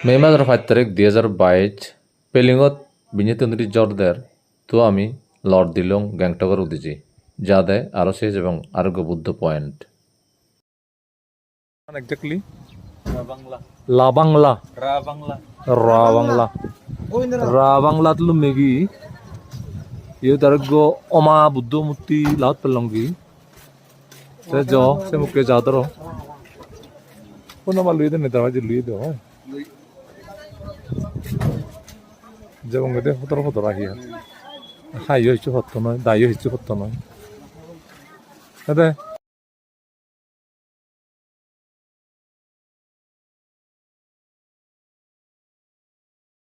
মে মাসের 5 তারিখ 2022 পেলিংত বিনিতন্দ্রী জর্দের তো আমি লর্ড দিলং গ্যাংটকর উদিছি যাদে আরো শেষ এবং আরোগ্য বুদ্ধ পয়েন্ট এক্স্যাক্টলি লা বাংলা রা বাংলা রা বাংলা তুলু মেগি ইয়ে আরোগ্য অমা বুদ্ধ মূর্তি লাউত পেলঙ্গি সে জ সে মুখে যাদর কোন লুই দে নেতা লুই দে যেমন গেদে ফতর ফতর আহিয়া খাইও হচ্ছে সত্য নয় দায়ও হচ্ছে সত্য নয় এতে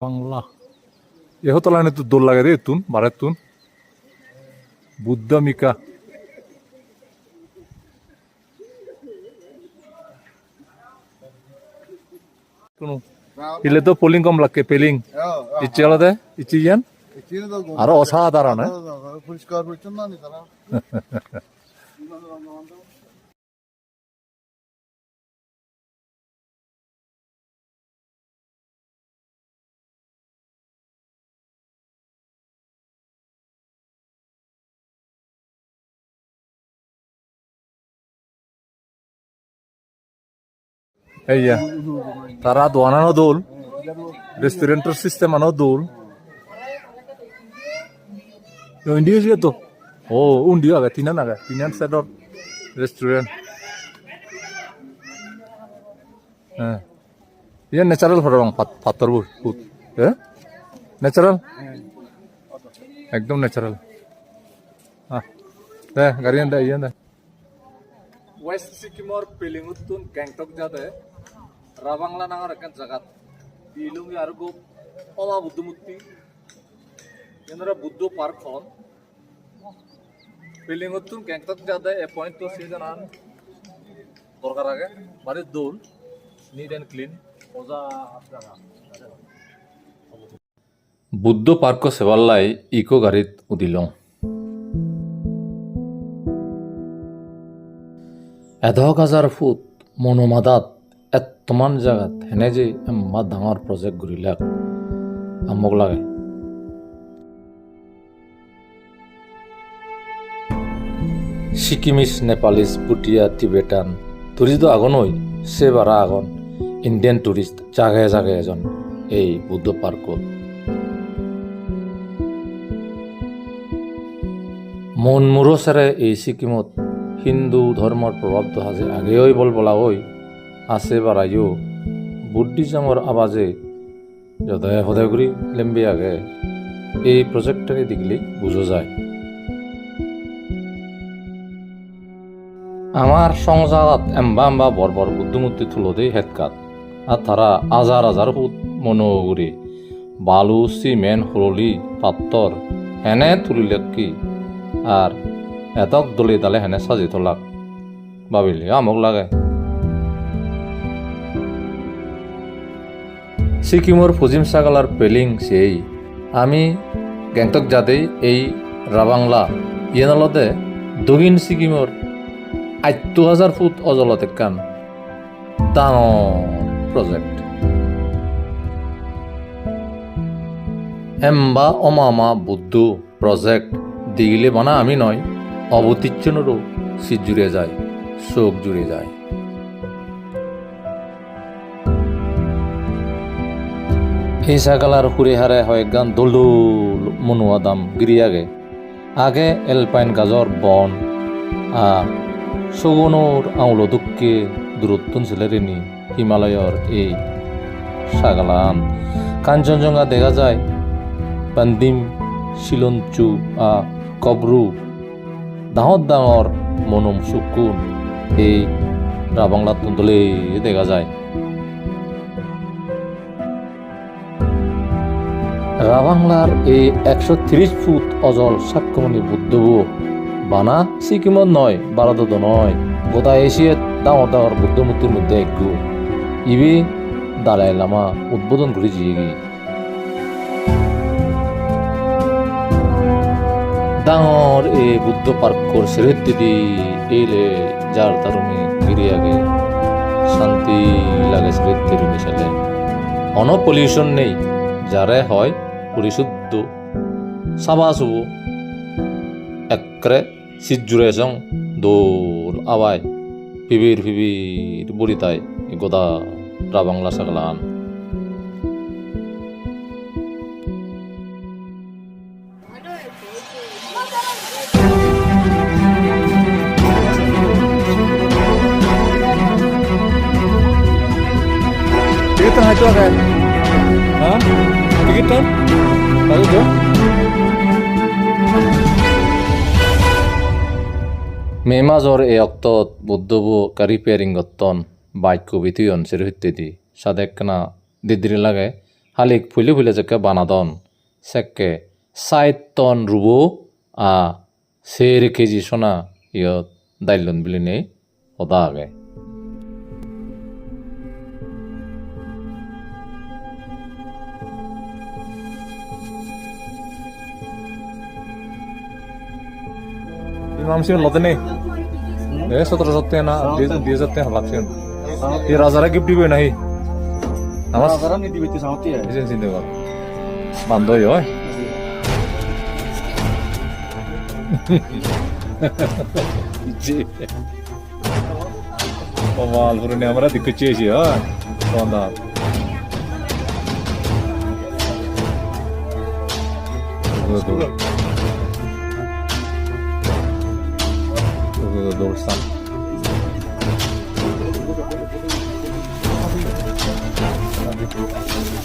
বাংলা এহ তলানে তো দোল লাগে রে তুন বারে তুন বুদ্ধ মিকা কোনো ইলে তো পোলিং কম লাগে পেলিং ইচ্ছে আলাদা ইচ্ছে ইয়ান আরো অসাধারণ পরিষ্কার পরিচ্ছন্ন তারা এইয়া তারা দোয়ানানো দোল রেস্টুরেন্টের সিস্টেম আনো দোল ইন্ডিয়া তো ও উন্ডিও আগে তিনান সাইডর রেস্টুরেন্ট হ্যাঁ ইয়ে ন্যাচারাল ফটো পাথর বুট হ্যাঁ ন্যাচারাল একদম ন্যাচারাল হ্যাঁ দে গাড়ি দে ইয়ে দে ওয়েস্ট সিকিমর পেলিংউতুন গ্যাংটক যাতে রাবাংলা নাঙার একটা জায়গা ইলুঙ্গি আর গো অমা বুদ্ধ মূর্তি এনারা বুদ্ধ পার্ক হন পেলিংউতুন গ্যাংটক যাতে এ পয়েন্ট তো সে জানান দরকার আগে বাড়ির দোল নিট অ্যান্ড ক্লিন মজা জায়গা বুদ্ধ পার্ক সেবাল্লাই ইকো গাড়িত উদিলং এদক হাজার ফুট মনোমাদাত এতমান জাগাত হেনে যে এম্মা ডাঙৰ প্ৰজেক্ট ঘূৰিলাক আমক লাগে সিকিমিস নেপালিস ভুটিয়া টিবেটান টুরিস্ট আগন হই সে বারা আগন ইন্ডিয়ান টুরিস্ট জাগায় জাগায় এজন এই বুদ্ধ পার্কত মন মুরসেৰে এই সিকিমত হিন্দু ধর্মর প্রভাব তো আছে আগেই বলা ওই আছে বারাইও বুদ্ধিজমের আবাজে যদায় সদায় করে লেম্বি আগে এই প্রজেক্টটাকে দেখলে বুঝা যায় আমার সংসারত এম্বা এম্বা বড় বড় বুদ্ধমূর্তি তুলো দেয় হেতকাত আর তারা হাজার হাজার ফুট মনোগুড়ি বালু সিমেন্ট হরলি পাত্তর হেনে তুলিলে কি আর এতক দলি দালে হেনে সাজি তোলাক ভাবিলে আমক লাগে সিকিমর ফুজিম সাগালার পেলিং সেই আমি গ্যাংটক যাতেই এই রাবাংলা ইয়েনলতে দক্ষিণ সিকিমর ৮০০০ ফুট অজলতে কান ডাঙৰ প্রজেক্ট এম্বা অমামা বুদ্ধ প্রজেক্ট দিগিলে বানা আমি নয় অবতীর্ণরও শীত জুড়ে যায় শোক জুড়ে যায় এই সাগালার হুরে হারে হয় গান দোল মনুয়া দাম গিরিয়াগে আগে এলপাইন গাজর বন সগুনোর আউলো দুঃখে দূরত্বন ছেলেরেনি হিমালয়র এই সাগালান কাঞ্চনজঙ্ঘা দেখা যায় পান্দিম শিলঞ্চু কবরু ডাঙর ডাঙর মনম সুকুন এই রাবাংলাত তন্তলে দেখা যায় রাবাংলার এই 130 ফুট অজল সাক্ষ্যমণি বুদ্ধবু বানা সিকিমত নয় ভারতত নয় গোটা এশিয়াত ডাঙর ডাঙর বুদ্ধ মূর্তির মধ্যে একটু ইবি দালাই লামা উদ্বোধন করে জিয়েগি ডাঙর এই বুদ্ধ পার্কর সেরেত্তি এলে যার তারুমি গিরিয়াগে শান্তি লাগে স্মৃতির মিশালে অন পলিউশন নেই যারে হয় পরিশুদ্ধ সাবা শুভ একরে সিজুরে সং দোল আবাই ফিবির বুড়িতাই গোদা রা Bangla সাগলান Tikitan itu kan? Hah? Tikitan? Tahu tuh? মেমাজর এই অক্তত বুদ্ধবু রিপেয়ারিং গত্তন বাইক কবিতুয়ন সের হইতেদি সাদেকনা দিদিরি লাগে হালিক ফুলে যেকে বানাদন সেকে 60 টন রুবো আ 1 কেজি সোনা ইয়ত দাইলন বিলি নেই ওদা আগে Imam sih lot nih. 1700 na, dia zatte halak sih. Dia razara gift dibe nahi. Namas. Sekarang ini di sauti ya. Isin sini kok. Bando yo. Oval purune amara dikece sih ya. Konda. Betul. Dorsan.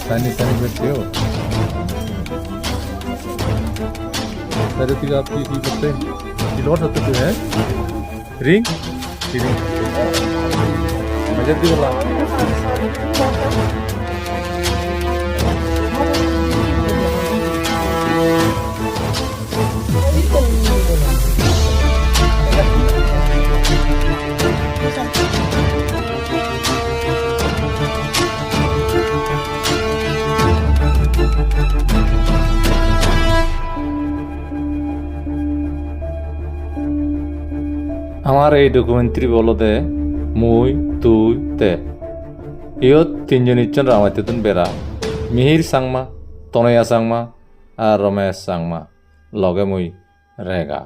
Sani बैठे हो सारे तीन आप की करते हैं kilowatt होते तो है रिंग मजा दी बोला আমার এই ডকুমেন্টারি বলতে মুই তুই তে ইয়ত তিনজন ইচ্ছন রামাইতেতন বেড়া মিহির সাংমা তনয়া সাংমা আর রমেশ সাংমা লগে মুই রেগা